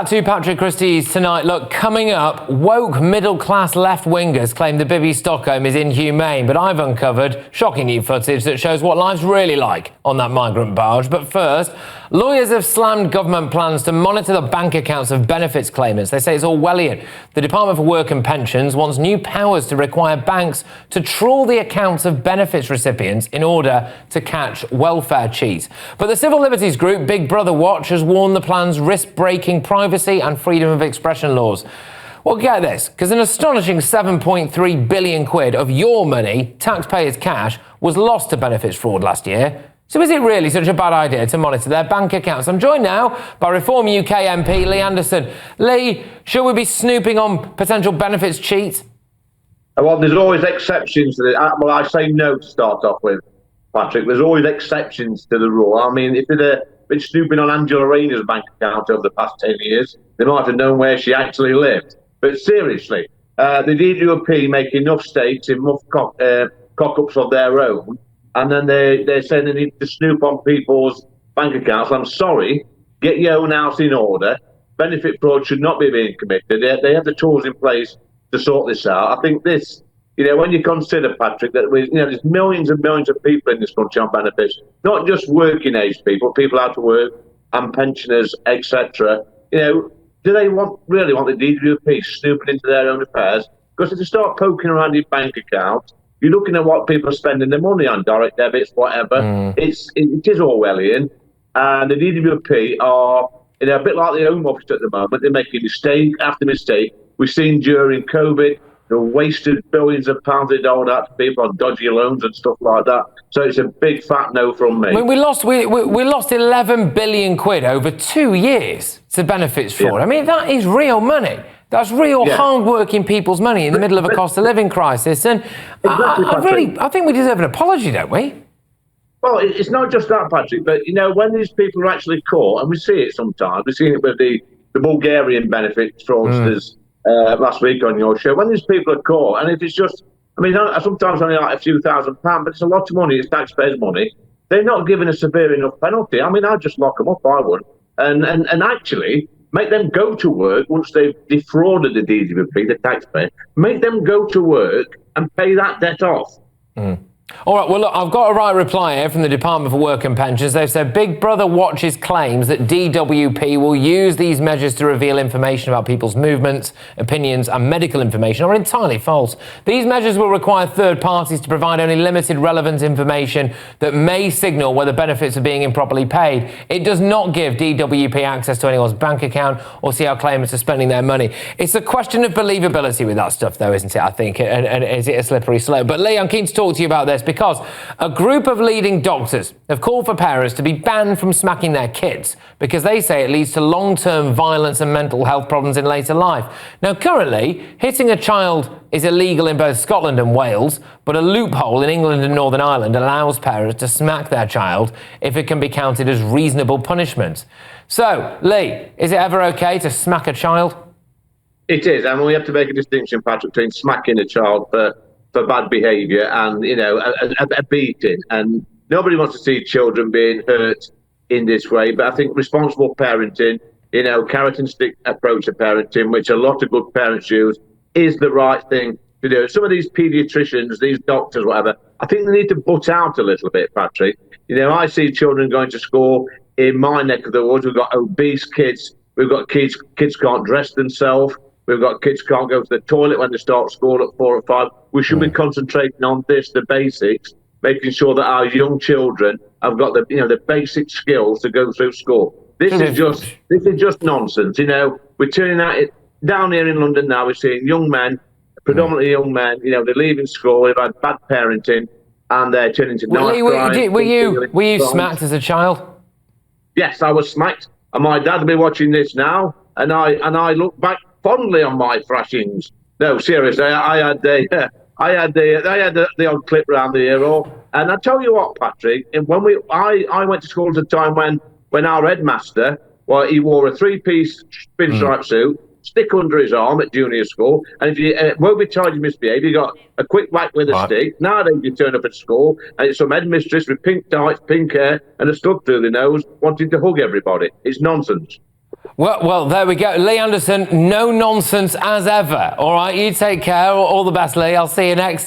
To Patrick Christie's tonight. Look, coming up, woke middle-class left-wingers claim the Bibby Stockholm is inhumane, but I've uncovered shocking new footage that shows what life's really like on that migrant barge. But first, lawyers have slammed government plans to monitor the bank accounts of benefits claimants. They say it's Orwellian. The Department for Work and Pensions wants new powers to require banks to trawl the accounts of benefits recipients in order to catch welfare cheats. But the civil liberties group Big Brother Watch has warned the plans risk breaking privacy and freedom of expression laws. Well, get this, because an astonishing 7.3 billion quid of your money, taxpayers' cash, was lost to benefits fraud last year. So is it really such a bad idea to monitor their bank accounts? I'm joined now by Reform UK MP Lee Anderson. Lee, should we be snooping on potential benefits cheats? Well, there's always exceptions to it. Well, I say no to start off with, Patrick. There's always exceptions to the rule. I mean, if they'd been snooping on Angela Rayner's bank account over the past 10 years, they might have known where she actually lived. But seriously, the DWP make enough states in enough cock-ups of their own, and then they're saying they need to snoop on people's bank accounts. I'm sorry, get your own house in order. Benefit fraud should not be being committed. They have the tools in place to sort this out. I think this, when you consider, Patrick, that there's millions and millions of people in this country on benefits, not just working age people, people out of work and pensioners, etc. Do they really want the DWP snooping into their own affairs? Because if they start poking around your bank account, you're looking at what people are spending their money on, direct debits, whatever. It is Orwellian, and the DWP are a bit like the Home Office at the moment. They're making mistake after mistake. We've seen during COVID, they wasted billions of pounds they doled out to people on dodgy loans and stuff like that. So it's a big fat no from me. I mean, we lost 11 billion quid over 2 years to benefits fraud. Yeah. I mean, that is real money. That's real hard-working people's money in the middle of a cost of living crisis. And I think we deserve an apology, don't we? Well, it's not just that, Patrick, but, when these people are actually caught, and we see it sometimes, we've seen it with the Bulgarian benefit fraudsters last week on your show, when these people are caught, and if it's just, sometimes only like a few £1,000, but it's a lot of money, it's taxpayers' money, they're not given a severe enough penalty. I'd just lock them up, I would, and actually make them go to work once they've defrauded the DWP, the taxpayer, make them go to work and pay that debt off. All right, well, look, I've got a right reply here from the Department for Work and Pensions. They've said Big Brother Watch's claims that DWP will use these measures to reveal information about people's movements, opinions and medical information are entirely false. These measures will require third parties to provide only limited relevant information that may signal whether benefits are being improperly paid. It does not give DWP access to anyone's bank account or see how claimants are spending their money. It's a question of believability with that stuff, though, isn't it, I think? And is it a slippery slope? But, Lee, I'm keen to talk to you about this, because a group of leading doctors have called for parents to be banned from smacking their kids because they say it leads to long-term violence and mental health problems in later life. Now, currently, hitting a child is illegal in both Scotland and Wales, but a loophole in England and Northern Ireland allows parents to smack their child if it can be counted as reasonable punishment. So, Lee, is it ever okay to smack a child? It is, and we have to make a distinction, Patrick, between smacking a child for bad behaviour and, a beating. And nobody wants to see children being hurt in this way. But I think responsible parenting, carrot and stick approach to parenting, which a lot of good parents use, is the right thing to do. Some of these paediatricians, these doctors, whatever, I think they need to butt out a little bit, Patrick. I see children going to school in my neck of the woods. We've got obese kids. We've got kids can't dress themselves. We've got kids can't go to the toilet when they start school at 4 or 5. We should be concentrating on the basics, making sure that our young children have got the basic skills to go through school. This is just nonsense. We're turning out down here in London now. We're seeing young men, predominantly young men. They're leaving school. They've had bad parenting, and they're turning to night crime. Were you smacked as a child? Yes, I was smacked, and my dad will be watching this now, and I look back fondly on my thrashings. No, seriously, I had the odd clip round the ear hole. And I tell you what, Patrick, I went to school at a time when our headmaster, he wore a three-piece pinstripe suit, stick under his arm at junior school, and if you won't be charged misbehave, you got a quick whack with a stick. Nowadays you turn up at school and it's some headmistress with pink tights, pink hair, and a stud through the nose wanting to hug everybody. It's nonsense. Well, there we go. Lee Anderson, no nonsense as ever. All right, you take care. All the best, Lee. I'll see you next